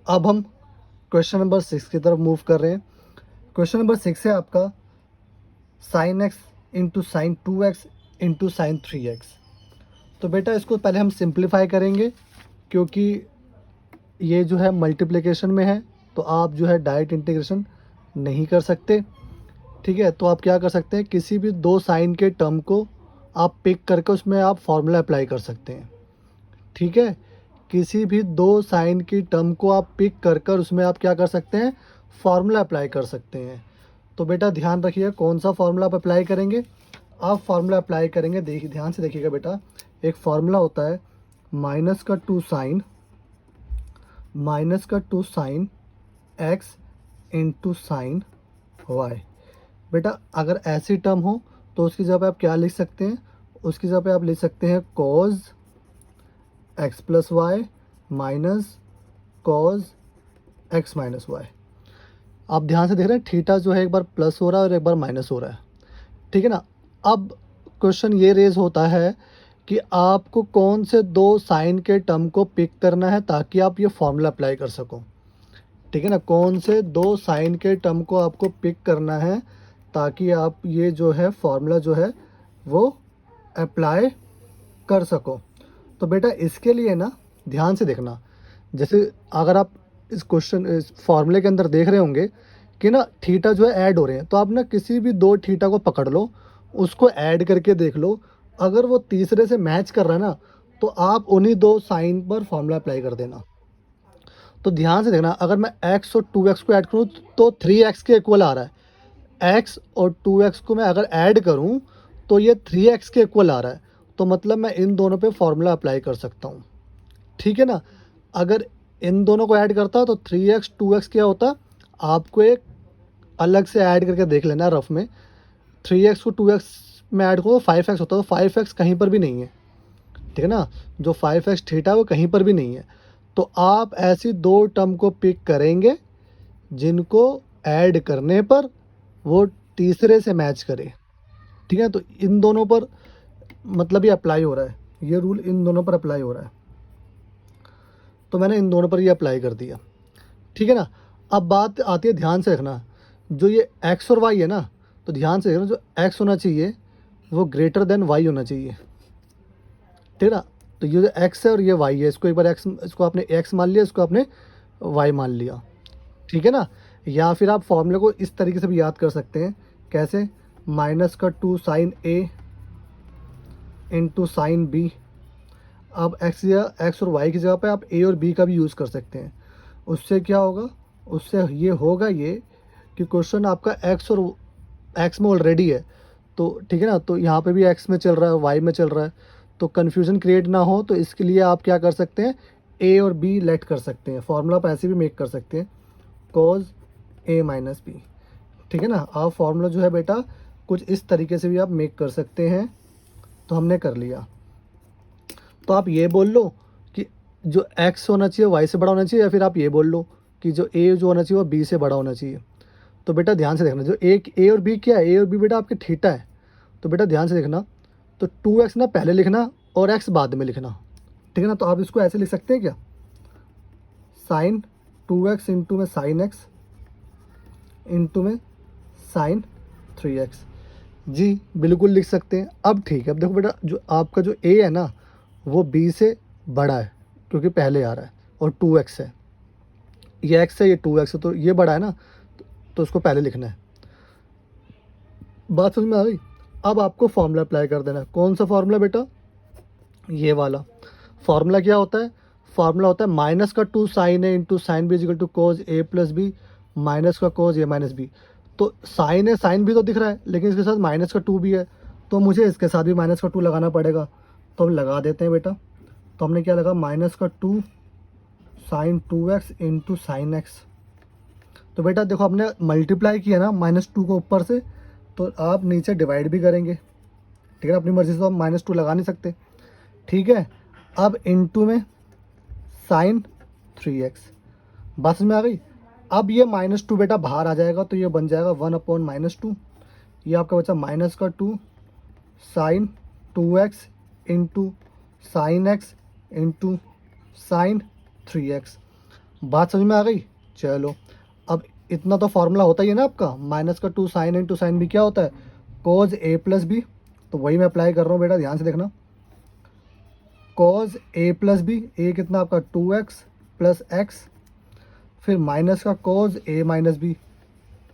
अब हम question number 6 की तरफ मूव कर रहे हैं। क्वेश्चन नंबर 6 है आपका sign x into sign 2x into sine 3x। तो बेटा इसको पहले हम सिंप्लीफाई करेंगे, क्योंकि ये जो है मल्टीप्लिकेशन में है, तो आप जो है डायरेक्ट इंटीग्रेशन नहीं कर सकते। ठीक है, तो आप क्या कर सकते हैं, किसी भी दो साइन के टर्म को आप पिक करके उसमें आप फॉर्मूला अप्लाई कर सकते हैं। ठीक है, किसी भी दो साइन की टर्म को आप पिक कर कर उसमें आप क्या कर सकते हैं, फार्मूला अप्लाई कर सकते हैं। तो बेटा ध्यान रखिए कौन सा फार्मूला आप अप्लाई करेंगे। आप फार्मूला अप्लाई करेंगे, देखिए ध्यान से देखिएगा बेटा, एक फार्मूला होता है -2 sine x into sine y. बेटा अगर ऐसी टर्म हो तो उसकी जगह पे आप क्या लिख सकते हैं, उसकी जगह पे आप लिख सकते हैं cos x plus y minus cos x minus y. आप ध्यान से देख रहे हैं थीटा जो है एक बार प्लस हो रहा है और एक बार माइनस हो रहा है। ठीक है ना। अब क्वेश्चन ये रेज होता है कि आपको कौन से दो साइन के टर्म को पिक करना है ताकि आप ये फॉर्मूला अप्लाई कर सको। ठीक है ना, कौन से दो साइन के टर्म को आपको पिक करना है ताकि आप ये जो है फॉर्मूला जो है वो अप्लाई कर सको। तो बेटा इसके लिए ना ध्यान से देखना, जैसे अगर आप इस फॉर्मूले के अंदर देख रहे होंगे कि ना थीटा जो है ऐड हो रहे हैं, तो आप ना किसी भी दो थीटा को पकड़ लो, उसको ऐड करके देख लो, अगर वो तीसरे से मैच कर रहा है ना तो आप उन्हीं दो साइन पर फॉर्मूला अप्लाई कर देना। तो ध्यान से देखना, अगर मैं x और 2x को ऐड करूँ तो 3x के इक्वल आ रहा है। x और 2x को मैं अगर ऐड करूँ तो ये 3x के इक्वल आ रहा है, तो मतलब मैं इन दोनों पे फॉर्मूला अप्लाई कर सकता हूँ। ठीक है ना। अगर इन दोनों को ऐड करता तो 3x 2x क्या होता, आपको एक अलग से ऐड करके देख लेना रफ में। 3x को 2x में ऐड करो 5x होता, तो 5x कहीं पर भी नहीं है। ठीक है ना, जो 5x थीटा वो कहीं पर भी नहीं है। तो आप ऐसी दो टर्म को पिक करेंगे जिनको ऐड करने पर वो तीसरे से मैच करे। ठीक है, तो इन दोनों पर मतलब ये अप्लाई हो रहा है, ये रूल इन दोनों पर अप्लाई हो रहा है, तो मैंने इन दोनों पर ये अप्लाई कर दिया। ठीक है ना। अब बात आती है, ध्यान से रखना, जो ये x और y है ना, तो ध्यान से देखना, जो x होना चाहिए वो ग्रेटर देन y होना चाहिए। ठीक है ना। तो ये जो x है और ये y है, इसको एक बार x, इसको आपने x मान लिया, इसको आपने y मान लिया। ठीक है ना। या फिर आप फॉर्मूले को इस तरीके से भी याद कर सकते हैं, कैसे, -2 sine a into sine b। अब x और y की जगह पे आप a और b का भी यूज़ कर सकते हैं। उससे क्या होगा, उससे ये होगा ये कि क्वेश्चन आपका x और x में ऑलरेडी है, तो ठीक है ना, तो यहाँ पे भी x में चल रहा है, y में चल रहा है, तो कन्फ्यूज़न क्रिएट ना हो, तो इसके लिए आप क्या कर सकते हैं, a और b लेट कर सकते हैं। फॉर्मूला आप ऐसे भी मेक कर सकते हैं, कॉज a माइनस बी। ठीक है ना। आप फॉर्मूला जो है बेटा कुछ इस तरीके से भी आप मेक कर सकते हैं। तो हमने कर लिया, तो आप ये बोल लो कि जो x होना चाहिए y से बड़ा होना चाहिए, या फिर आप ये बोल लो कि जो a जो होना चाहिए वो b से बड़ा होना चाहिए। तो बेटा ध्यान से देखना, जो एक a और b क्या है, a और b बेटा आपके थीटा है। तो बेटा ध्यान से देखना, तो 2x ना पहले लिखना और x बाद में लिखना। ठीक है ना। तो आप इसको ऐसे लिख सकते हैं क्या, साइन 2x इंटू में साइन एक्स इंटू में साइन 3x। जी बिल्कुल लिख सकते हैं। अब ठीक है, अब देखो बेटा, जो आपका जो a है ना वो b से बड़ा है क्योंकि पहले आ रहा है, और 2x है, ये x है, ये 2x है, तो ये बड़ा है ना, तो उसको पहले लिखना है। बात समझ में आ गई। अब आपको फॉर्मूला अप्लाई कर देना है। कौन सा फॉर्मूला बेटा, ये वाला फॉर्मूला। क्या होता है, फॉर्मूला होता है -2 sine A into sine B is equal to cos A plus B minus का कॉज ए माइनस बी। तो साइन है, साइन भी तो दिख रहा है, लेकिन इसके साथ -2 भी है, तो मुझे इसके साथ भी -2 लगाना पड़ेगा। तो हम लगा देते हैं बेटा। तो हमने क्या लगा, -2 sine 2x into sine x. तो बेटा देखो हमने मल्टीप्लाई किया ना -2 को ऊपर से, तो आप नीचे डिवाइड भी करेंगे। ठीक है, अपनी मर्ज़ी से तो हम -2 लगा नहीं सकते। ठीक है, अब इनटू में साइन 3x। बात समझ में आ गई। अब ये -2 बेटा बाहर आ जाएगा, तो ये बन जाएगा 1/-2। ये आपका बचा -2 sine 2x into sine x into sine 3x। बात समझ में आ गई? चलो, अब इतना तो फार्मूला होता ही है ना आपका, माइनस का 2 साइन इंटू साइन बी क्या होता है, कोज ए प्लस बी। तो वही मैं अप्लाई कर रहा हूँ बेटा, ध्यान से देखना। कोज ए प्लस बी, ए कितना आपका 2x प्लस एक्स, फिर माइनस का cos A minus B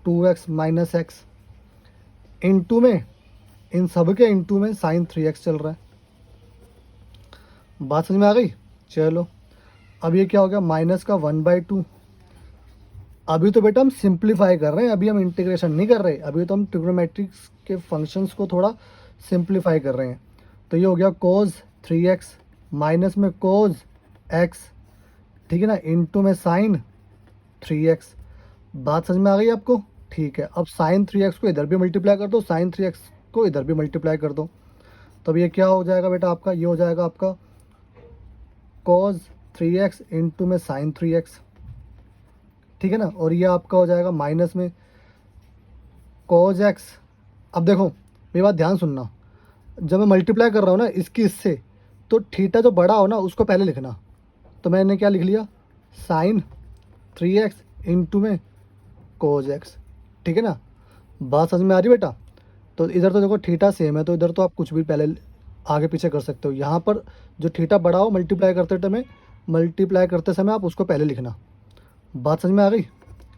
2x minus x, into में इन सब के इंटू में साइन 3x चल रहा है। बात समझ में आ गई? चलो, अब ये क्या हो गया, माइनस का 1/2। अभी तो बेटा हम सिंप्लीफाई कर रहे हैं, अभी हम इंटीग्रेशन नहीं कर रहे, अभी तो हम ट्रिग्नोमेट्रिक्स के फंक्शंस को थोड़ा सिंप्लीफाई कर रहे हैं। तो ये हो गया कोज 3x माइनस में कोज x, ठीक है ना, इंटू में साइन 3x। बात समझ में आ गई आपको? ठीक है, अब साइन 3x को इधर भी मल्टीप्लाई कर दो, साइन 3x को इधर भी मल्टीप्लाई कर दो। तब ये क्या हो जाएगा बेटा आपका, ये हो जाएगा आपका कोज 3x इंटू में साइन 3x, ठीक है ना, और ये आपका हो जाएगा माइनस में कोज x। अब देखो मेरी बात ध्यान सुनना, जब मैं मल्टीप्लाई कर रहा हूँ ना इसकी इससे, तो थीटा जो बड़ा हो ना उसको पहले लिखना। तो मैंने क्या लिख लिया, साइन 3x इंटू में कोज x, ठीक है ना। बात समझ में आ रही बेटा? तो इधर तो देखो थीटा सेम है, तो इधर तो आप कुछ भी पहले आगे पीछे कर सकते हो। यहाँ पर जो थीटा बड़ा हो मल्टीप्लाई करते समय आप उसको पहले लिखना। बात समझ में आ गई?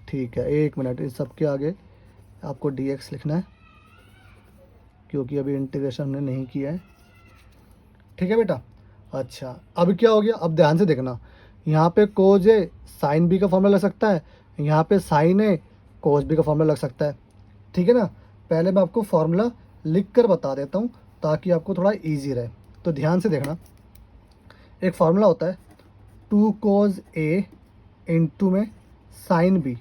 ठीक है, एक मिनट, इस सब के आगे आपको dx लिखना है क्योंकि अभी इंटीग्रेशन हमने नहीं किया है, ठीक है बेटा। अच्छा, अब क्या हो गया, अब ध्यान से देखना, यहाँ पे कोज ए साइन बी का फॉर्मूला लग सकता है, यहाँ पे साइन ए कोज बी का फॉर्मूला लग सकता है, ठीक है ना। पहले मैं आपको फार्मूला लिख कर बता देता हूँ ताकि आपको थोड़ा इजी रहे। तो ध्यान से देखना, एक फार्मूला होता है 2 कोज ए इंटू में साइन बी,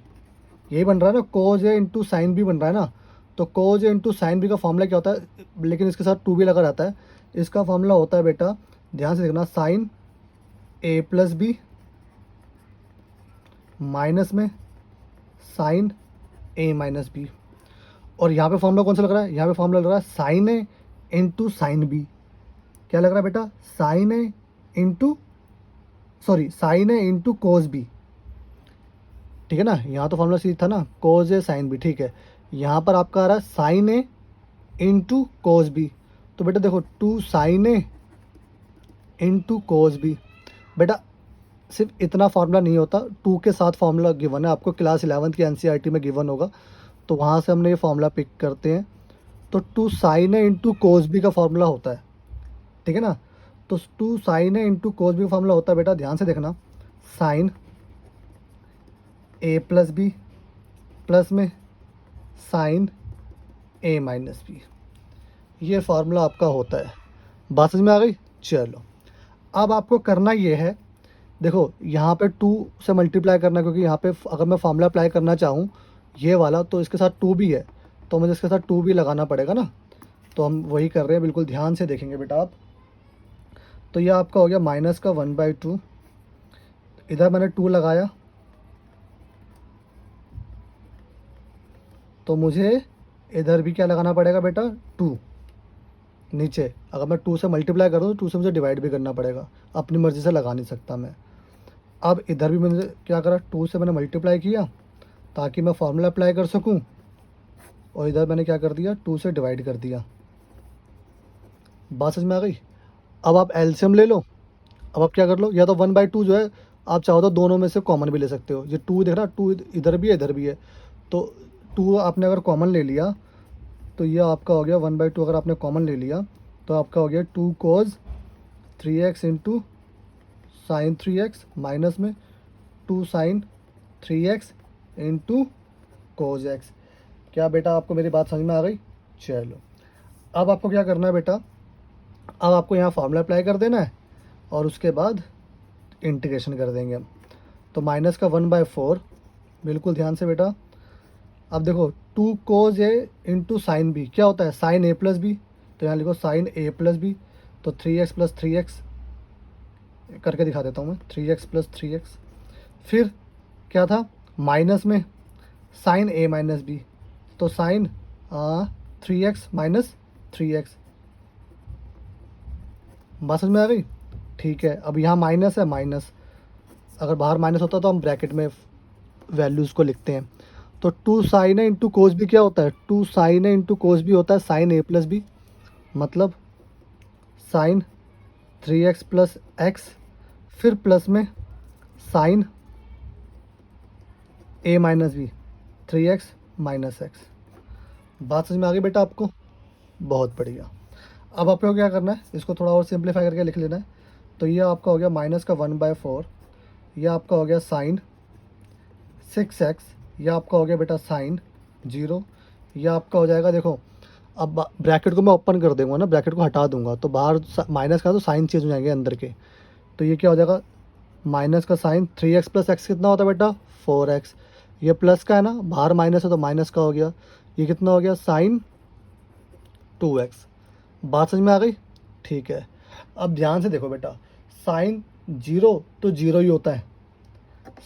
यही बन रहा है ना, कोज ए इंटू साइन बी बन रहा है ना। तो कोज ए इंटू साइन बी का फॉर्मूला क्या होता है, लेकिन इसके साथ 2 भी लगा रहता है। इसका फॉर्मूला होता है बेटा, ध्यान से देखना, sign A plus B minus में साइन ए माइनस बी। और यहाँ पे फॉर्मूला कौन सा लग रहा है, यहाँ पे फॉर्मूला लग रहा है sine A into sine B. क्या लग रहा है बेटा, sign A into cause B, ठीक है ना। यहाँ तो फॉर्मूला सीधा था ना, कोज ए साइन बी, ठीक है। यहाँ पर आपका आ रहा है sine A into cause B. तो बेटा देखो 2 sine A into cause B. बेटा सिर्फ इतना फार्मूला नहीं होता, 2 के साथ फार्मूला गिवन है, आपको क्लास 11th की एनसीईआरटी में गिवन होगा, तो वहाँ से हमने ये फार्मूला पिक करते हैं। तो 2 sine A into cause B का फार्मूला होता है, ठीक है ना। तो 2 sine A into cause B का फार्मूला होता है बेटा, ध्यान से देखना, sign A plus B plus में साइन ए माइनस बी, ये फार्मूला आपका होता है। बात समझ में आ गई? चलो, अब आपको करना ये है, देखो यहाँ पे 2 से मल्टीप्लाई करना, क्योंकि यहाँ पे अगर मैं फार्मूला अप्लाई करना चाहूँ ये वाला, तो इसके साथ 2 भी है, तो मुझे इसके साथ 2 भी लगाना पड़ेगा ना। तो हम वही कर रहे हैं, बिल्कुल ध्यान से देखेंगे बेटा आप। तो ये आपका हो गया माइनस का 1/2, इधर मैंने 2 लगाया, तो मुझे इधर भी क्या लगाना पड़ेगा बेटा, 2 नीचे। अगर मैं 2 से मल्टीप्लाई करूँ तो 2 से मुझे डिवाइड भी करना पड़ेगा, अपनी मर्ज़ी से लगा नहीं सकता मैं। अब इधर भी मैंने क्या करा, 2 से मैंने मल्टीप्लाई किया ताकि मैं फार्मूला अप्लाई कर सकूं, और इधर मैंने क्या कर दिया, 2 से डिवाइड कर दिया। बात समझ में आ गई? अब आप एलसीएम ले लो। अब आप क्या कर लो, या तो 1/2 जो है आप चाहो तो दोनों में से कॉमन भी ले सकते हो। ये 2 देख रहा, 2 इधर भी है इधर भी है, तो 2 आपने अगर कॉमन ले लिया तो ये आपका हो गया 1/2। अगर आपने कॉमन ले लिया तो आपका हो गया 2 कोज 3x into sine 3x minus में 2 साइन 3x इंटू कोज x। क्या बेटा आपको मेरी बात समझ में आ गई? चलो, अब आपको क्या करना है बेटा, अब आपको यहाँ फार्मूला अप्लाई कर देना है और उसके बाद इंटीग्रेशन कर देंगे हम। तो माइनस का 1/4, बिल्कुल ध्यान से बेटा। अब देखो 2 कोज ए इंटू साइन बी क्या होता है, साइन ए प्लस बी, तो यहाँ लिखो साइन ए प्लस बी। तो 3x प्लस 3x करके दिखा देता हूँ मैं, 3x प्लस 3x। फिर क्या था, माइनस में साइन ए माइनस बी, तो साइन 3x माइनस 3x। बात समझ में आ गई? ठीक है, अब यहाँ माइनस है, माइनस अगर बाहर माइनस होता तो हम ब्रैकेट में वैल्यूज़ को लिखते हैं। तो टू साइन है इंटू कोस भी क्या होता है, टू साइन है इंटू कोस भी होता है साइन ए प्लस बी, मतलब साइन 3x प्लस एक्स, फिर प्लस में sine A minus B 3x minus x. बात समझ में आ गई बेटा आपको? बहुत बढ़िया। अब आपको क्या करना है, इसको थोड़ा और सिंप्लीफाई करके लिख लेना है। तो ये आपका हो गया माइनस का 1/4, ये आपका हो गया साइन 6x, ये आपका हो गया बेटा साइन 0, ये आपका हो जाएगा, देखो अब ब्रैकेट को मैं ओपन कर दूंगा ना, ब्रैकेट को हटा दूंगा तो बाहर माइनस का तो साइन चेंज हो जाएंगे अंदर के। तो ये क्या हो जाएगा, माइनस का साइन 3x प्लस एक्स कितना होता है बेटा 4x, ये प्लस का है ना, बाहर माइनस है तो माइनस का हो गया, ये कितना हो गया साइन 2x। बात समझ में आ गई? ठीक है। अब ध्यान से देखो बेटा, साइन 0 तो 0 ही होता है,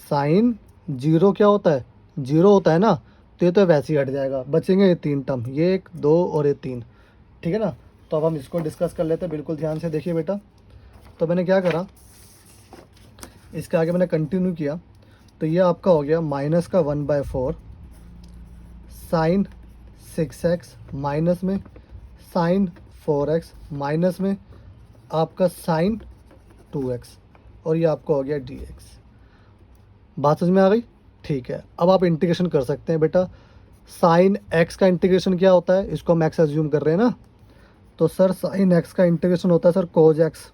साइन 0 क्या होता है, 0 होता है ना, तो ये तो वैसे ही हट जाएगा, बचेंगे ये 3 टर्म, ये 1 2 और ये 3, ठीक है ना। तो अब हम इसको डिस्कस कर लेते हैं, बिल्कुल ध्यान से देखिए बेटा। तो मैंने क्या करा, इसके आगे मैंने कंटिन्यू किया, तो ये आपका हो गया माइनस का 1/4 साइन 6x माइनस में साइन 4x माइनस में आपका साइन 2x, और ये आपका हो गया dx। बात समझ में आ गई? ठीक है। अब आप इंटीग्रेशन कर सकते हैं बेटा। साइन x का इंटीग्रेशन क्या होता है, इसको हम x एज्यूम कर रहे हैं ना, तो सर साइन x का इंटीग्रेशन होता है सर कोज x।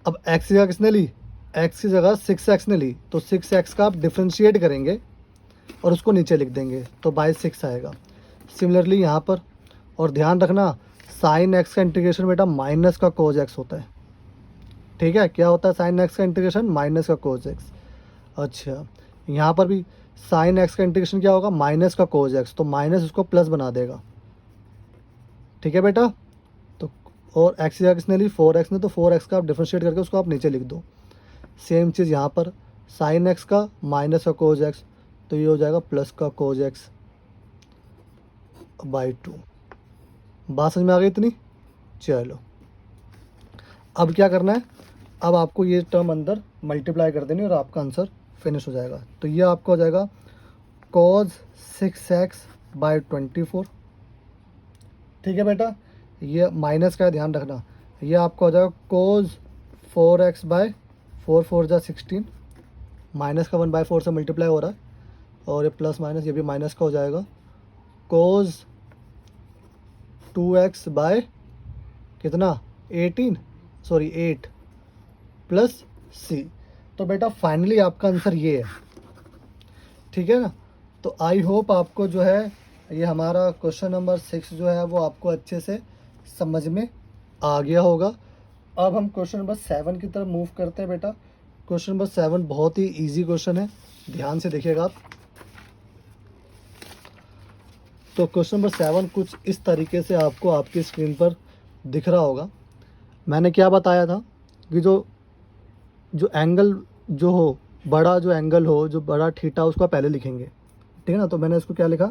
अब x की जगह किसने ली, x की जगह 6x ने ली, तो 6x का आप डिफ्रेंशिएट करेंगे और उसको नीचे लिख देंगे तो बाई 6 आएगा। सिमिलरली यहाँ पर, और ध्यान रखना साइन x का इंटीग्रेशन बेटा माइनस का कोज x होता है, ठीक है। क्या होता है साइन x का इंटीग्रेशन, माइनस का कोज x। अच्छा, यहाँ पर भी साइन x का इंटीग्रेशन क्या होगा, माइनस का कोज x, तो माइनस उसको प्लस बना देगा, ठीक है बेटा। तो और x की जगह किसने ली, 4x ने, तो 4x का आप डिफ्रेंशिएट करके उसको आप नीचे लिख दो। सेम चीज़ यहाँ पर, साइन x का माइनस का कोज x, तो ये हो जाएगा प्लस का कोज x बाई 2। बात समझ में आ गई इतनी? चलो अब क्या करना है, अब आपको ये टर्म अंदर मल्टीप्लाई कर देनी और आपका आंसर फिनिश हो जाएगा। तो ये आपका हो जाएगा cos 6x बाई 24, ठीक है बेटा। ये माइनस का है, ध्यान रखना। ये आपका हो जाएगा cos 4x बाई 4 4 जा 16, माइनस का 1/4 से मल्टीप्लाई हो रहा है, और ये प्लस माइनस ये भी माइनस का हो जाएगा, cos 2x बाय कितना 18, सॉरी 8 प्लस c। तो बेटा फाइनली आपका आंसर ये है, ठीक है ना। तो आई होप आपको जो है ये हमारा क्वेश्चन नंबर 6 जो है वो आपको अच्छे से समझ में आ गया होगा। अब हम क्वेश्चन नंबर 7 की तरफ मूव करते हैं बेटा। क्वेश्चन नंबर 7 बहुत ही इजी क्वेश्चन है, ध्यान से देखिएगा आप। तो क्वेश्चन नंबर 7 कुछ इस तरीके से आपको आपकी स्क्रीन पर दिख रहा होगा। मैंने क्या बताया था कि जो एंगल जो हो, बड़ा जो एंगल हो, जो बड़ा थीटा उसको आप पहले लिखेंगे, ठीक है ना। तो मैंने इसको क्या लिखा,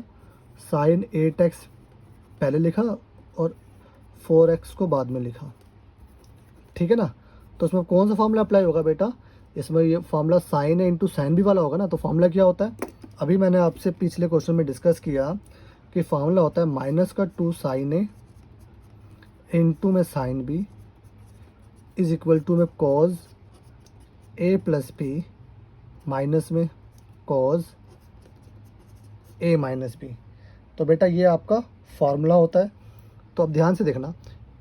साइन 8x पहले लिखा और 4x को बाद में लिखा, ठीक है ना। तो इसमें कौन सा फॉर्मूला अप्लाई होगा बेटा, इसमें ये फॉर्मूला साइन है इंटू साइन भी वाला होगा ना। तो फॉर्मूला क्या होता है, अभी मैंने आपसे पिछले क्वेश्चन में डिस्कस किया कि फॉर्मूला होता है माइनस का 2 साइन ए इंटू में sine B is equal to में cos A plus B minus में कॉज ए माइनस बी। तो बेटा ये आपका फॉर्मूला होता है। तो अब ध्यान से देखना,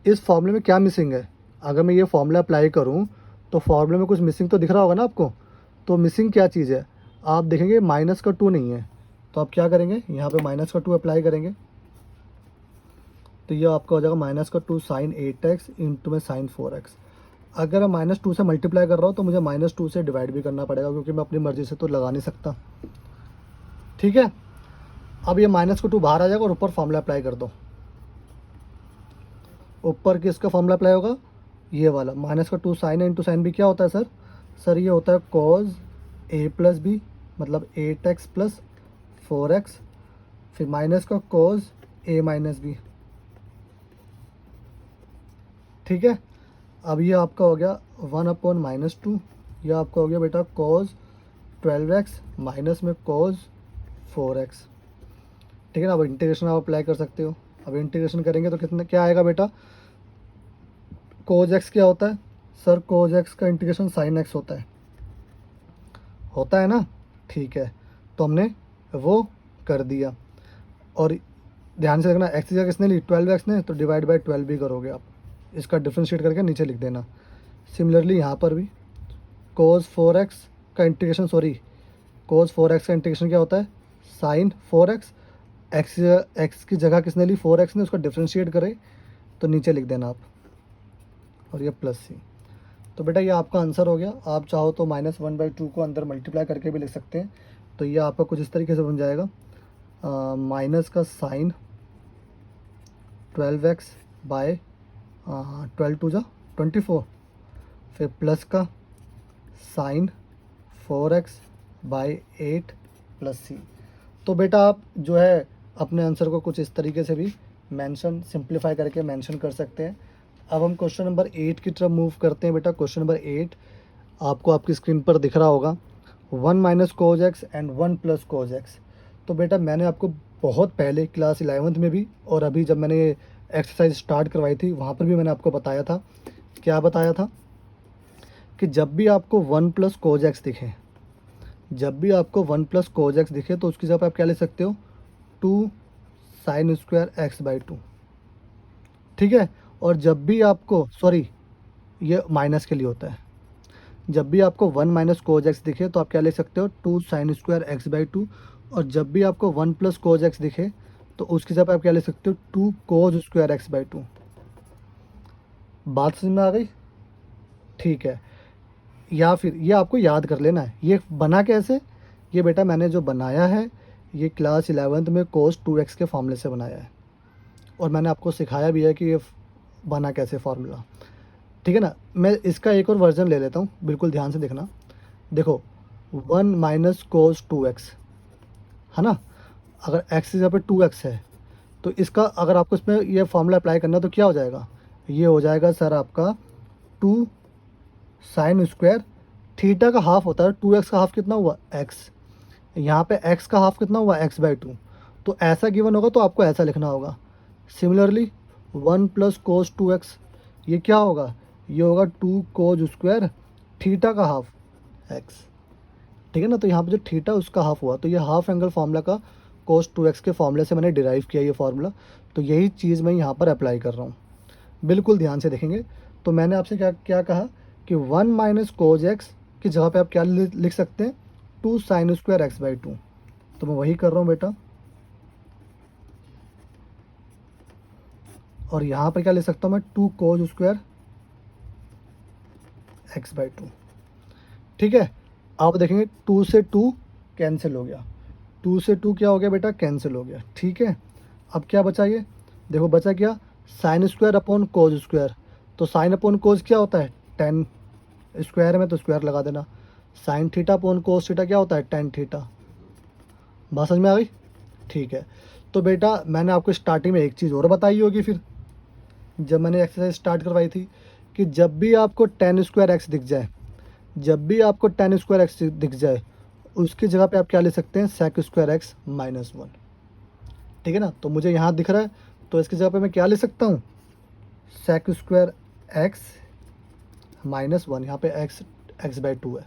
इस फॉर्मूले में क्या मिसिंग है। अगर मैं ये फॉर्मूला अप्लाई करूं तो फॉर्मूले में कुछ मिसिंग तो दिख रहा होगा ना आपको। तो मिसिंग क्या चीज़ है, आप देखेंगे माइनस का 2 नहीं है, तो आप क्या करेंगे, यहाँ पे माइनस का 2 अप्लाई करेंगे। तो ये आपका हो जाएगा माइनस का 2 साइन 8x इंटू में साइन 4x। अगर मैं -2 से मल्टीप्लाई कर रहा हूँ तो मुझे -2 से डिवाइड भी करना पड़ेगा, क्योंकि मैं अपनी मर्ज़ी से तो लगा नहीं सकता, ठीक है। अब ये माइनस का 2 बाहर आ जाएगा और ऊपर फॉर्मूला अप्लाई कर दो। ऊपर किसका फॉर्मूला अप्लाई होगा, ये वाला माइनस का 2 साइन है इंटू साइन बी क्या होता है सर ये होता है कॉज ए प्लस बी, मतलब 8x प्लस 4x, फिर माइनस का कॉज ए माइनस बी, ठीक है। अब ये आपका हो गया 1/-2, ये आपका हो गया बेटा cos 12x माइनस में cos 4x। ठीक है ना। अब इंटीग्रेशन आप अप्लाई कर सकते हो। अब इंटीग्रेशन करेंगे तो कितना क्या आएगा बेटा, cos x क्या होता है सर, cos x का इंटीग्रेशन sin x होता है ना। ठीक है, तो हमने वो कर दिया। और ध्यान से देखना, एक्स की जगह किसने ली, 12x ने, तो डिवाइड बाय 12 भी करोगे आप। इसका डिफ्रेंशिएट करके नीचे लिख देना। सिमिलरली यहाँ पर भी cos 4x का इंटीग्रेशन, cos 4x का इंटीग्रेशन क्या होता है, sin 4x। एक्स की जगह किसने ली, 4x ने, उसका डिफ्रेंशिएट करे तो नीचे लिख देना आप, और ये प्लस सी। तो बेटा ये आपका आंसर हो गया। आप चाहो तो -1/2 को अंदर मल्टीप्लाई करके भी लिख सकते हैं। तो ये आपका कुछ इस तरीके से बन जाएगा, माइनस का साइन 12x बाय 12 टू जा 24, फिर प्लस का साइन 4x बाय 8 प्लस सी। तो बेटा आप जो है अपने आंसर को कुछ इस तरीके से भी मेंशन, सिंप्लीफाई करके मेंशन कर सकते हैं। अब हम क्वेश्चन नंबर 8 की तरफ मूव करते हैं। बेटा क्वेश्चन नंबर 8 आपको आपकी स्क्रीन पर दिख रहा होगा, 1 minus cos x and 1 plus cos x. तो बेटा मैंने आपको बहुत पहले क्लास 11th में भी, और अभी जब मैंने एक्सरसाइज स्टार्ट करवाई थी वहाँ पर भी मैंने आपको बताया था, क्या बताया था, कि जब भी आपको 1 प्लस कोज एक्स दिखे, जब भी आपको 1 प्लस कोज एक्स दिखे तो उसकी जगह आप क्या ले सकते हो, 2 साइन स्क्वायर एक्स बाई 2। ठीक है। और जब भी आपको, ये माइनस के लिए होता है, जब भी आपको 1 माइनस कोज एक्स दिखे तो आप क्या ले सकते हो, 2 साइन स्क्वायर एक्स बाई 2। और जब भी आपको 1 प्लस कोज एक्स दिखे तो उसकी जगह आप क्या ले सकते हो, 2 कोज स्क्वायर एक्स बाई 2। बात समझ में आ गई। ठीक है। या फिर ये आपको याद कर लेना है, ये बना कैसे, ये बेटा मैंने जो बनाया है ये क्लास 11th में कोस 2x के फॉर्मूले से बनाया है, और मैंने आपको सिखाया भी है कि ये बना कैसे फार्मूला। ठीक है ना। मैं इसका एक और वर्जन ले लेता हूँ, बिल्कुल ध्यान से देखना। देखो 1 माइनस कोस 2x है ना, अगर x की जगह पे 2x है तो इसका अगर आपको इसमें ये फार्मूला अप्लाई करना है तो क्या हो जाएगा, ये हो जाएगा सर आपका 2 साइन स्क्वायर, थीटा का हाफ होता है 2x का हाफ कितना हुआ x, यहाँ पे x का हाफ कितना हुआ x बाई 2। तो ऐसा गिवन होगा तो आपको ऐसा लिखना होगा। सिमिलरली 1 प्लस कोस 2x, ये क्या होगा, ये होगा 2 कोज स्क्वायर थीटा का हाफ x। ठीक है ना। तो यहाँ पे जो थीटा उसका हाफ हुआ, तो ये हाफ एंगल फार्मूला का कोस 2x के फार्मूले से मैंने डिराइव किया ये फार्मूला। तो यही चीज़ मैं यहाँ पर अप्लाई कर रहा हूँ, बिल्कुल ध्यान से देखेंगे। तो मैंने आपसे क्या क्या कहा कि 1 माइनस कोज एक्स की जगह पे आप क्या लिख सकते हैं, 2 साइन स्क्वायर एक्स बाई 2। तो मैं वही कर रहा हूँ बेटा। और यहाँ पर क्या ले सकता हूँ मैं, 2 कोज स्क्वायर एक्स बाई 2। ठीक है। आप देखेंगे 2 से 2 कैंसिल हो गया, 2 से 2 क्या हो गया बेटा, कैंसिल हो गया। ठीक है। अब क्या बचा, ये देखो बचा क्या, sine square upon cos square. तो साइन अपॉन कोज क्या होता है, टेन, स्क्वायर में तो स्क्वायर लगा देना। Sine theta upon cos theta क्या होता है, टेन थीटा। बात समझ में आ गई। ठीक है। तो बेटा मैंने आपको स्टार्टिंग में एक चीज़ और बताई होगी, फिर जब मैंने एक्सरसाइज स्टार्ट करवाई थी, कि जब भी आपको टेन स्क्वायर एक्स दिख जाए, जब भी आपको टेन स्क्वायर एक्स दिख जाए उसकी जगह पे आप क्या ले सकते हैं, सेक स्क्वायर एक्स माइनस 1। ठीक है ना। तो मुझे यहाँ दिख रहा है तो इसकी जगह पे मैं क्या ले सकता हूँ, सेक स्क्वायर एक्स माइनस 1। यहाँ पे एक्स बाई 2 है।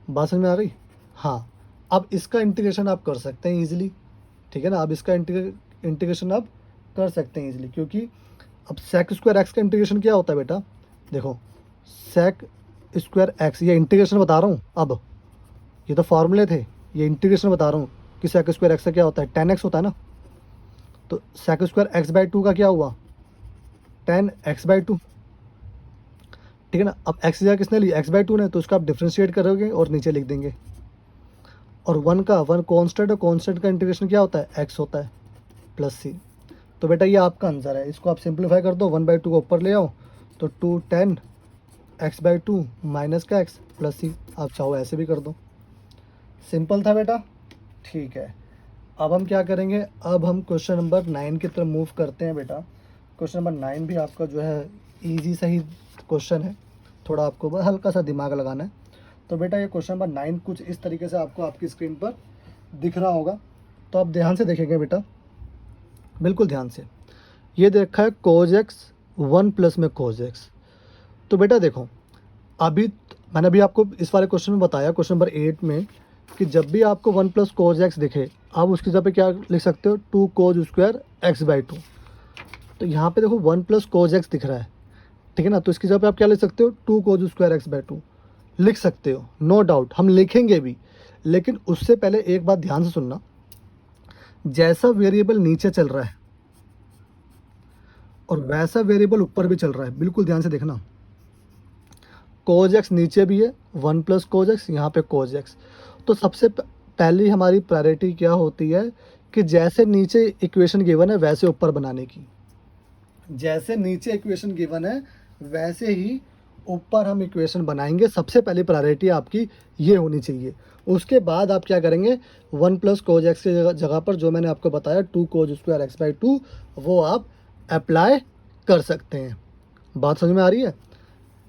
बात समझ में आ गई। हाँ। अब इसका इंटीग्रेशन आप कर सकते हैं ईजिली। ठीक है ना। अब इसका इंटीग्रेशन आप कर सकते हैं ईजिली, क्योंकि अब सेक स्क्वायर एक्स का इंटीग्रेशन क्या होता है बेटा, देखो सेक स्क्वायर एक्स, ये इंटीग्रेशन बता रहा हूँ। अब ये तो फार्मूले थे, ये इंटीग्रेशन बता रहा हूँ कि सेक स्क्वायर एक्स का क्या होता है, 10x होता है ना। तो सेक स्क्वायर एक्स बाई 2 का क्या हुआ, 10x बाई 2। ठीक है ना। अब एक्स जगह किसने ली, x बाई 2 ने, तो उसका आप डिफ्रेंशिएट करोगे और नीचे लिख देंगे। और 1 कांस्टेंट है, कांस्टेंट का इंटीग्रेशन क्या होता है, x होता है प्लस सी। तो बेटा ये आपका आंसर है। इसको आप सिंप्लीफाई कर दो, 1/2 को ऊपर ले आओ तो 2 10 x बाई 2 माइनस का x प्लस सी। आप चाहो ऐसे भी कर दो, सिंपल था बेटा। ठीक है। अब हम क्या करेंगे, अब हम क्वेश्चन नंबर 9 की तरफ मूव करते हैं बेटा। क्वेश्चन नंबर 9 भी आपका जो है ईजी सा ही क्वेश्चन है, थोड़ा आपको बस हल्का सा दिमाग लगाना है। तो बेटा ये क्वेश्चन नंबर 9 कुछ इस तरीके से आपको आपकी स्क्रीन पर दिख रहा होगा। तो आप ध्यान से देखेंगे बेटा, बिल्कुल ध्यान से। ये देखा है cos x 1 प्लस में cos x। तो बेटा देखो, अभी मैंने अभी आपको इस वाले क्वेश्चन में बताया, क्वेश्चन नंबर 8 में, कि जब भी आपको 1 प्लस cos x दिखे, आप उसकी जगह पे क्या लिख सकते हो, 2 cos स्क्वायर x/2। तो यहाँ पे देखो 1 प्लस cos x दिख रहा है, ठीक है ना, तो इसकी जगह पे आप क्या लिख सकते हो, 2 cos स्क्वायर x/2 लिख सकते हो, नो डाउट हम लिखेंगे भी। लेकिन उससे पहले एक बात ध्यान से सुनना, जैसा वेरिएबल नीचे चल रहा है और वैसा वेरिएबल ऊपर भी चल रहा है, बिल्कुल ध्यान से देखना। cos x नीचे भी है, 1 प्लस cos x, यहाँ पे cos x। तो सबसे पहली हमारी प्रायोरिटी क्या होती है कि जैसे नीचे इक्वेशन गिवन है वैसे ऊपर बनाने की। जैसे नीचे इक्वेशन गिवन है वैसे ही ऊपर हम इक्वेशन बनाएंगे। सबसे पहली प्रायोरिटी आपकी ये होनी चाहिए। उसके बाद आप क्या करेंगे, 1 प्लस cos x की जगह पर जो मैंने आपको बताया 2 cos स्क्वायर x/2 वो आप अप्लाई कर सकते हैं। बात समझ में आ रही है,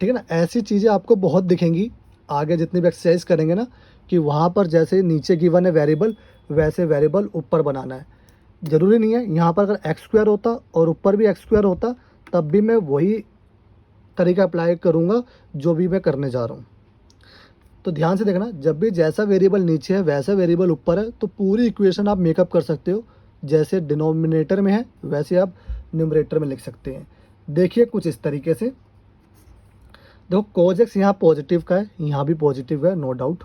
ठीक है ना। ऐसी चीज़ें आपको बहुत दिखेंगी आगे जितनी भी एक्सरसाइज करेंगे ना, कि वहाँ पर जैसे नीचे गिवन है वेरिएबल वैसे वेरिएबल ऊपर बनाना है। ज़रूरी नहीं है, यहाँ पर अगर एक्स स्क्वायर होता और ऊपर भी एक्स स्क्वायर होता तब भी मैं वही तरीका अप्लाई करूँगा जो भी मैं करने जा रहा हूँ। तो ध्यान से देखना, जब भी जैसा वेरिएबल नीचे है वैसा वेरिएबल ऊपर है, तो पूरी इक्वेशन आप मेकअप कर सकते हो। जैसे डिनोमिनेटर में है वैसे आप न्यूमरेटर में लिख सकते हैं। देखिए कुछ इस तरीके से, देखो cos x यहाँ पॉजिटिव का है, यहाँ भी पॉजिटिव है, नो डाउट,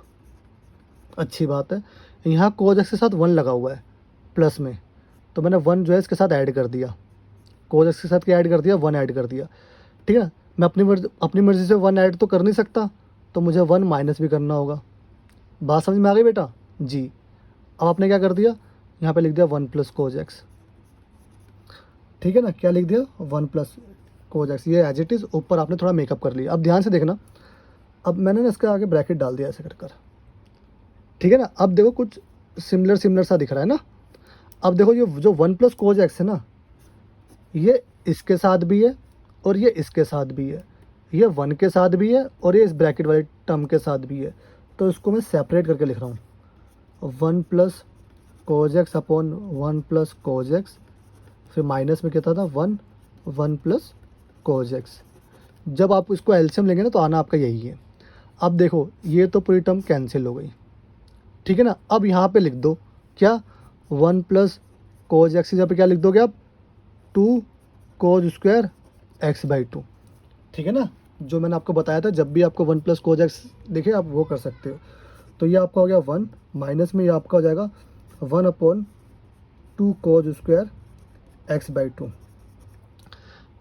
अच्छी बात है। यहाँ cos x के साथ 1 लगा हुआ है प्लस में, तो मैंने 1 जो है इसके साथ ऐड कर दिया। cos x के साथ क्या ऐड कर दिया, 1 ऐड कर दिया, ठीक है ना। मैं अपनी मर्ज़ी से 1 ऐड तो कर नहीं सकता, तो मुझे 1 माइनस भी करना होगा। बात समझ में आ गई बेटा जी। अब आपने क्या कर दिया, यहाँ पे लिख दिया 1 प्लस cos x, ठीक है ना। क्या लिख दिया, 1 प्लस cos x, ये एज इट इज़ ऊपर आपने थोड़ा मेकअप कर लिया। अब ध्यान से देखना, अब मैंने ना इसका आगे ब्रैकेट डाल दिया ऐसे कर, ठीक है ना। अब देखो कुछ सिमिलर सा दिख रहा है ना। अब देखो ये जो 1 प्लस cos x है ना, ये इसके साथ भी है और ये इसके साथ भी है, ये 1 के साथ भी है और ये इस ब्रैकेट वाले टर्म के साथ भी है। तो इसको मैं सेपरेट करके लिख रहा हूँ, 1 plus cos x upon 1 plus cos x, फिर माइनस में कहता था 1 प्लस cos x। जब आप इसको एलसीएम लेंगे ना तो आना आपका यही है। अब देखो ये तो पूरी टर्म कैंसिल हो गई, ठीक है ना। अब यहाँ पे लिख दो क्या, 1 प्लस cos x की जगह पे क्या लिख दोगे आप, 2 cos स्क्वायर x/2, ठीक है ना। जो मैंने आपको बताया था, जब भी आपको 1 प्लस cos x देखे आप वो कर सकते हो। तो ये आपका हो गया 1, माइनस में ये आपका हो जाएगा 1 अपॉन 2 cos स्क्वायर x/2।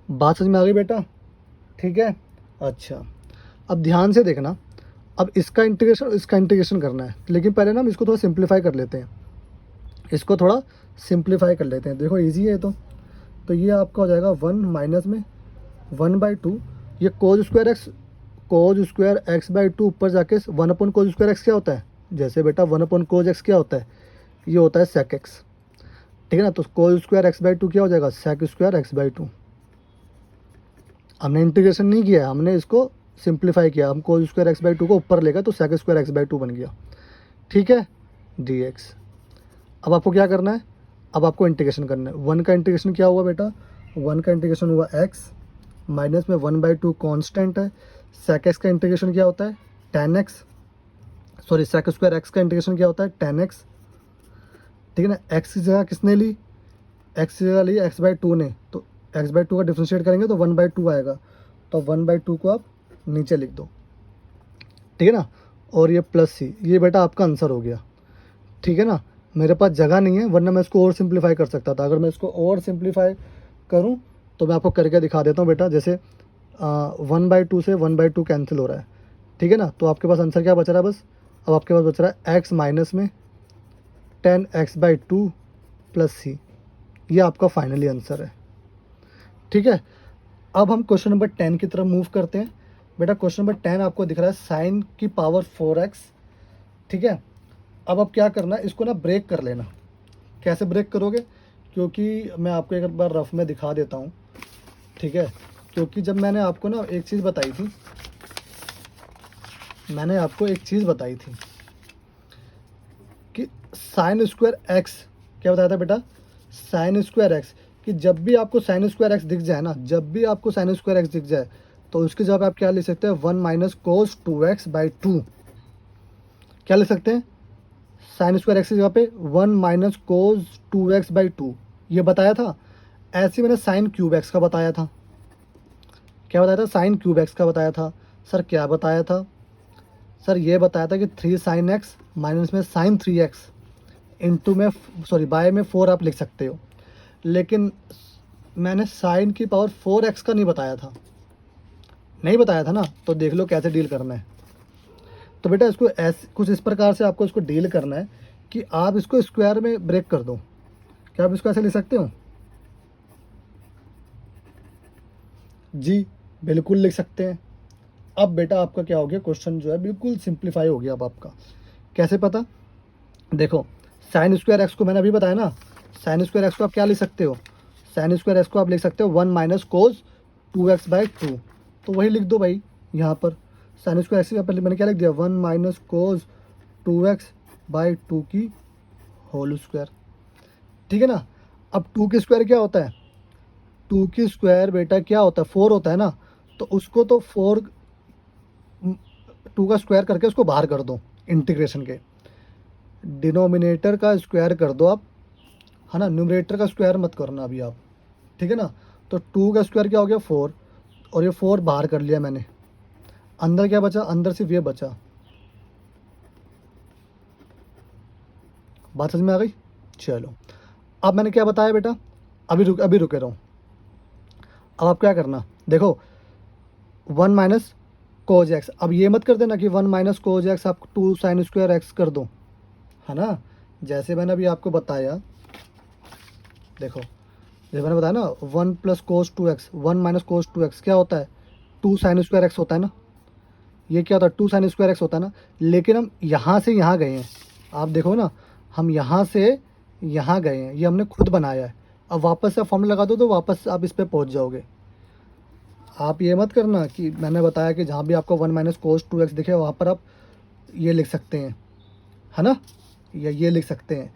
बात समझ में आ गई बेटा, ठीक है। अच्छा अब ध्यान से देखना, अब इसका इंटीग्रेशन करना है, लेकिन पहले ना हम इसको थोड़ा सिंप्लीफाई कर लेते हैं। इसको थोड़ा सिंप्लीफाई कर लेते हैं, देखो इजी है तो ये आपका हो जाएगा 1 माइनस में 1/2, ये cos स्क्वायर x/2 ऊपर जाके 1 अपॉन cos स्क्वायर x क्या होता है, जैसे बेटा 1 अपॉन cos x क्या होता है, ये होता है sec x, ठीक है ना। तो cos स्क्वायर x/2 क्या हो जाएगा, sec स्क्वायर x/2। हमने इंटीग्रेशन नहीं किया, हमने इसको सिंप्लीफाई किया। हम cos स्क्वायर x/2 को ऊपर लेगा तो sec स्क्वायर x/2 बन गया, ठीक है, dx। अब आपको क्या करना है, अब आपको इंटीग्रेशन करना है। 1 का इंटीग्रेशन क्या हुआ बेटा, 1 का इंटीग्रेशन हुआ x, माइनस में 1/2 कांस्टेंट है। sec x का इंटीग्रेशन क्या होता है, tan x, sorry sec square x का इंटीग्रेशन क्या होता है, tan x, ठीक है ना। x की जगह किसने ली, x की जगह ली x/2 ने, तो x/2 का डिफ्रेंशिएट करेंगे तो 1/2 आएगा, तो 1/2 को आप नीचे लिख दो, ठीक है ना। और ये प्लस सी, ये बेटा आपका आंसर हो गया, ठीक है ना। मेरे पास जगह नहीं है, वरना मैं इसको और सिंप्लीफाई कर सकता था। अगर मैं इसको और सिंप्लीफाई करूं तो मैं आपको करके दिखा देता हूं बेटा। जैसे 1/2 से 1/2 कैंसिल हो रहा है, ठीक है ना। तो आपके पास आंसर क्या बच रहा है, बस अब आपके पास बच रहा है x माइनस में 10x/2 प्लस सी, ये आपका फाइनली आंसर है, ठीक है। अब हम क्वेश्चन नंबर 10 की तरफ मूव करते हैं। बेटा क्वेश्चन नंबर 10 आपको दिख रहा है साइन की पावर 4x, ठीक है। अब क्या करना है, इसको ना ब्रेक कर लेना। कैसे ब्रेक करोगे, क्योंकि मैं आपको एक बार रफ में दिखा देता हूँ, ठीक है। क्योंकि जब मैंने आपको ना एक चीज़ बताई थी, मैंने आपको एक चीज़ बताई थी कि साइन स्क्वायर एक्स, क्या बताया था बेटा, साइन स्क्वायर एक्स, कि जब भी आपको साइन स्क्वायर एक्स दिख जाए ना, जब भी आपको साइन स्क्वायर एक्स दिख जाए तो उसकी जगह आप क्या लिख सकते हैं, 1 माइनस कोस 2x/2। क्या लिख सकते हैं, साइन स्क्वायर एक्स की जगह पे 1 माइनस कोस 2x/2, ये बताया था। ऐसे ही मैंने साइन क्यूब एक्स का बताया था। क्या बताया था, साइन क्यूब एक्स का बताया था। सर क्या बताया था, सर ये बताया था कि 3 साइन एक्स माइनस में साइन 3x इंटू में, सॉरी बाय में 4 आप लिख सकते हो। लेकिन मैंने साइन की पावर 4x का नहीं बताया था, नहीं बताया था ना, तो देख लो कैसे डील करना है। तो बेटा इसको ऐसे कुछ इस प्रकार से आपको इसको डील करना है कि आप इसको स्क्वायर में ब्रेक कर दो। क्या आप इसको ऐसे लिख सकते हो, जी बिल्कुल लिख सकते हैं। अब बेटा आपका क्या हो गया, क्वेश्चन जो है बिल्कुल सिंप्लीफाई हो गया अब आपका। कैसे पता, देखो साइन स्क्वायर एक्स को मैंने अभी बताया ना, साइन स्क्वायर एक्स को आप क्या लिख सकते हो, साइन स्क्वायर एक्स को आप लिख सकते हो 1 माइनस कोस 2x/2। तो वही लिख दो भाई यहाँ पर, साइन स्क्वायर एक्स पहले मैंने क्या लिख दिया, 1 माइनस कोस 2x/2 की होल स्क्वायर। ठीक है ना। अब 2 की स्क्वायर क्या होता है, 2 की स्क्वायर बेटा क्या होता है, 4 होता है ना। तो उसको तो 4, 2 का स्क्वायर करके उसको बाहर कर दो इंटीग्रेशन के, डिनोमिनेटर का स्क्वायर कर दो आप, है ना, न्यूमरेटर का स्क्वायर मत करना अभी आप। ठीक है ना। तो 2 का स्क्वायर क्या हो गया 4, और ये 4 बाहर कर लिया मैंने, अंदर क्या बचा, अंदर सिर्फ ये बचा। बात समझ में आ गई। चलो अब मैंने क्या बताया बेटा, अभी रुके रहो। अब आप क्या करना, देखो 1 माइनस कोज एक्स, अब ये मत कर देना कि 1 माइनस कोज एक्स आप 2 साइन स्क्वायर एक्स कर दो, है ना। जैसे मैंने अभी आपको बताया, देखो जैसे मैंने बताया ना 1 plus cos 2x, 1 minus cos 2x क्या होता है, 2 साइन स्क्वायर एक्स होता है ना। ये क्या होता है, 2 साइन स्क्वायर एक्स होता है ना। लेकिन हम यहाँ से यहाँ गए हैं, आप देखो ना, हम यहाँ से यहाँ गए हैं, ये हमने खुद बनाया है। अब वापस से फॉर्मूला लगा दो तो वापस आप इस पर पहुँच जाओगे। आप ये मत करना कि मैंने बताया कि जहाँ भी आपको 1 माइनस कोस 2x दिखे वहाँ पर आप ये लिख सकते हैं, है ना, या ये लिख सकते हैं।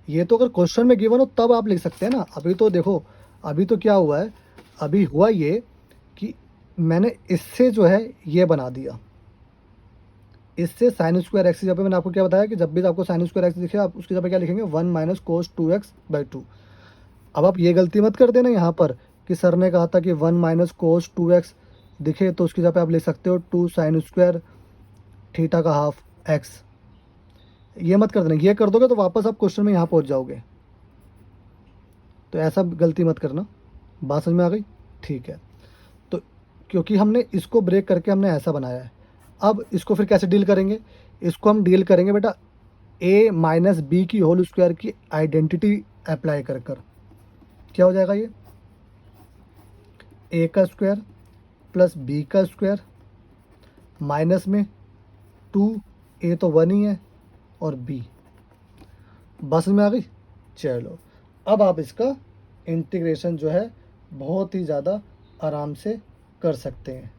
ये तो अगर क्वेश्चन में गिवन हो तब आप लिख सकते हैं ना। अभी तो देखो, अभी तो क्या हुआ है, अभी हुआ ये कि मैंने इससे जो है ये बना दिया, इससे साइन स्क्वायर एक्स की जगह पे मैंने आपको क्या बताया कि जब भी आपको साइन स्क्वायर एक्स दिखे आप उसकी जगह पे क्या लिखेंगे, 1 माइनस कोस 2x/2। अब आप ये गलती मत कर देना यहाँ पर कि सर ने कहा था कि 1 माइनस कोस 2x दिखे तो उसकी जगह पे आप लिख सकते हो 2 साइन स्क्वायर थीटा का हाफ एक्स। ये मत कर देना, ये कर दोगे तो वापस आप क्वेश्चन में यहाँ पहुँच जाओगे। तो ऐसा गलती मत करना। बात समझ में आ गई, ठीक है। तो क्योंकि हमने इसको ब्रेक करके हमने ऐसा बनाया है, अब इसको फिर कैसे डील करेंगे, इसको हम डील करेंगे बेटा a माइनस बी की होल स्क्वायर की आइडेंटिटी अप्लाई कर कर। क्या हो जाएगा ये, a का स्क्वायर प्लस b का स्क्वायर माइनस में 2, a तो 1 ही है और b। बस में आ गई। चलो अब आप इसका इंटीग्रेशन जो है बहुत ही ज़्यादा आराम से कर सकते हैं।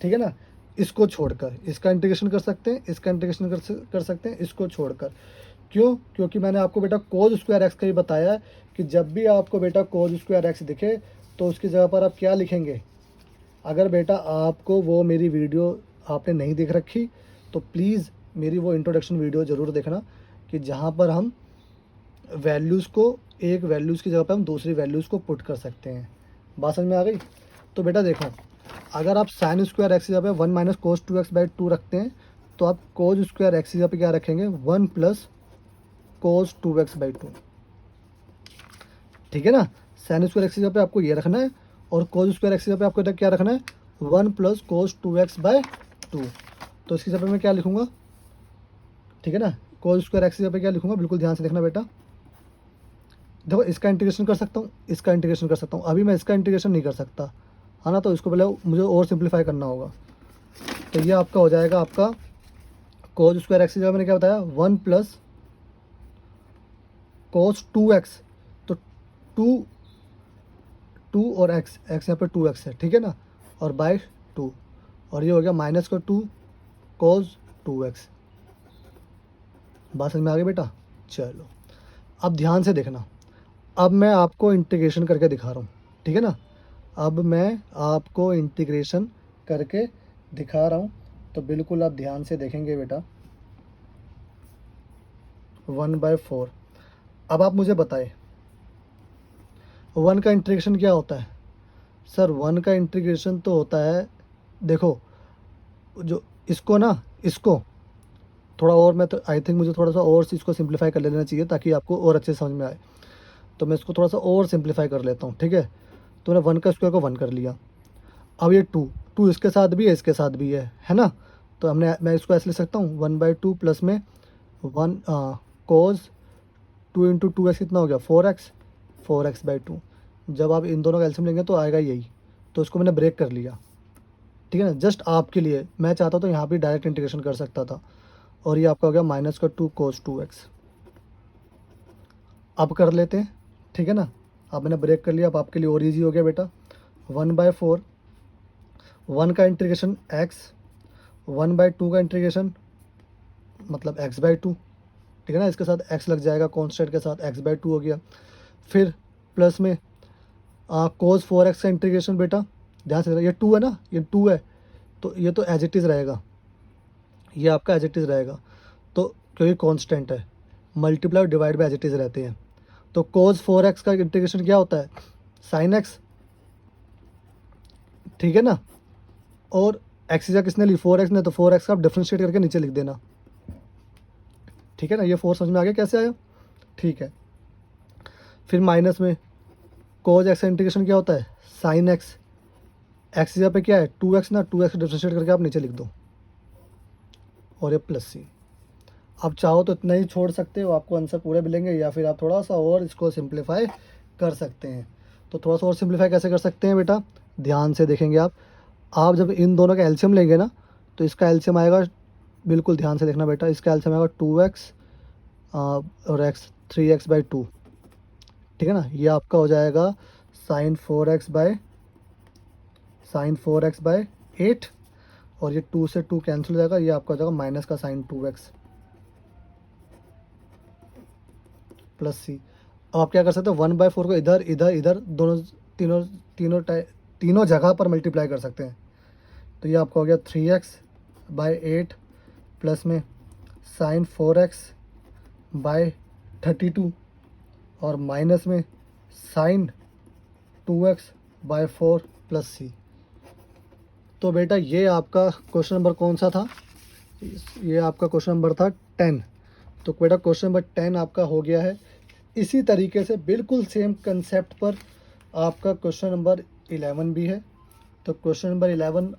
ठीक है ना। इसको छोड़कर इसका इंटीग्रेशन कर सकते हैं, इसका इंटीग्रेशन कर सकते हैं, इसको छोड़कर। क्यों, क्योंकि मैंने आपको बेटा कोज स्क्वायर एक्स का ही बताया है कि जब भी आपको बेटा कोज स्क्वायर एक्स दिखे तो उसकी जगह पर आप क्या लिखेंगे। अगर बेटा आपको वो मेरी वीडियो आपने नहीं देख रखी तो प्लीज़ मेरी वो इंट्रोडक्शन वीडियो ज़रूर देखना, कि जहाँ पर हम वैल्यूज़ को, एक वैल्यूज़ की जगह पर हम दूसरी वैल्यूज़ को पुट कर सकते हैं। बात समझ में आ गई। तो बेटा देखो, अगर आप साइन स्क्वायर एक्स की जगह पे 1 माइनस कोस 2x/2 रखते हैं तो आप कोज स्क्वायर एक्स की जगह पे क्या रखेंगे, 1 प्लस कोस 2x/2। ठीक है ना। साइन स्क्वायर एक्स की जगह पे आपको ये रखना है और कोज स्क्वायर एक्स की जगह पे आपको क्या रखना है, 1 प्लस कोस 2x/2। तो इसकी जगह पे मैं क्या लिखूँगा, ठीक है ना, कोज स्क्वायर एक्स की जगह पे क्या लिखूँगा, बिल्कुल ध्यान से देखना बेटा। देखो इसका इंटीग्रेशन कर सकता हूँ, इसका इंटीग्रेशन कर सकता हूँ, अभी मैं इसका इंटीग्रेशन नहीं कर सकता, है ना। तो इसको पहले मुझे और सिंप्लीफाई करना होगा। तो ये आपका हो जाएगा, आपका कोज स्क्वायर एक्स की जगह मैंने क्या बताया, 1 प्लस कोस 2x। तो 2 और x यहाँ पर 2x है, ठीक है ना, और बाय 2, और ये हो गया माइनस का 2 cos 2x। बात समझ में आ गई बेटा? चलो अब ध्यान से देखना, अब मैं आपको इंटीग्रेशन करके दिखा रहा हूँ, ठीक है ना? अब मैं आपको इंटीग्रेशन करके दिखा रहा हूँ, तो बिल्कुल आप ध्यान से देखेंगे बेटा। 1/4। अब आप मुझे बताएं 1 का इंटीग्रेशन क्या होता है? सर 1 का इंटीग्रेशन तो होता है, देखो जो इसको ना, इसको थोड़ा और, मैं तो आई थिंक मुझे थोड़ा सा और इसको सिंप्लीफाई कर लेना चाहिए ताकि आपको और अच्छे से समझ में आए। तो मैं इसको थोड़ा सा और सिंप्लीफाई कर लेता हूँ, ठीक है? तो मैंने 1 का स्क्वायर को 1 कर लिया। अब ये 2 इसके साथ भी है, इसके साथ भी है ना? तो मैं इसको ऐसे लिख सकता हूँ 1/2 प्लस में 1 कोस 2 इंटू 2x कितना हो गया 4x/2। जब आप इन दोनों का एलसीएम लेंगे तो आएगा यही, तो इसको मैंने ब्रेक कर लिया, ठीक है ना? जस्ट आपके लिए, मैं चाहता तो यहाँ भी डायरेक्ट इंटीग्रेशन कर सकता था, और ये आपका हो गया -2 cos 2x। अब कर लेते हैं, ठीक है ना? अब मैंने ब्रेक कर लिया, अब आपके लिए और ईजी हो गया बेटा। 1/4, 1 का इंटीग्रेशन x, 1/2 का इंटीग्रेशन मतलब x/2, ठीक है ना? इसके साथ x लग जाएगा, कॉन्स्टेंट के साथ x/2 हो गया। फिर प्लस में cos 4x का इंटीग्रेशन बेटा, ध्यान से, ये 2 है ना, ये 2 है, तो ये तो एज इट इज़ रहेगा, ये आपका एज इट इज़ रहेगा। तो क्योंकि कांस्टेंट है, मल्टीप्लाई और divide by as it is रहते हैं। तो cos 4x का इंटीग्रेशन क्या होता है? sin x, ठीक है ना? और x की जगह किसने ली? 4x ने, तो 4x का आप डिफ्रेंशिएट करके नीचे लिख देना, ठीक है ना? ये 4 समझ में आ गया कैसे आया? ठीक है। फिर माइनस में cos x का इंटीग्रेशन क्या होता है? sin x, x की जगह पे क्या है 2x ना, 2x डिफ्रेंशिएट करके आप नीचे लिख दो, और ये प्लस सी। आप चाहो तो इतना ही छोड़ सकते हो, आपको आंसर पूरे मिलेंगे, या फिर आप थोड़ा सा और इसको सिंप्लीफाई कर सकते हैं। तो थोड़ा सा और सिंप्लीफाई कैसे कर सकते हैं बेटा? ध्यान से देखेंगे आप जब इन दोनों का एलसीएम लेंगे ना, तो इसका एलसीएम आएगा, बिल्कुल ध्यान से देखना बेटा, इसका एलसीएम आएगा 2x और x 3x/2, ठीक है ना? ये आपका हो जाएगा sin 4x/8, और ये 2 से 2 कैंसिल हो जाएगा, ये आपका हो जाएगा माइनस का sin 2x प्लस सी। अब आप क्या कर सकते हो, 1/4 को इधर इधर इधर दोनों, तीनों तीनों तीनों जगह पर मल्टीप्लाई कर सकते हैं। तो ये आपका हो गया 3x/8 प्लस में sin 4x/32 और माइनस में sin 2x/4 प्लस सी। तो बेटा ये आपका क्वेश्चन नंबर कौन सा था? ये आपका क्वेश्चन नंबर था 10। तो बेटा क्वेश्चन नंबर 10 आपका हो गया है। इसी तरीके से बिल्कुल सेम कंसेप्ट पर आपका क्वेश्चन नंबर 11 भी है। तो क्वेश्चन नंबर 11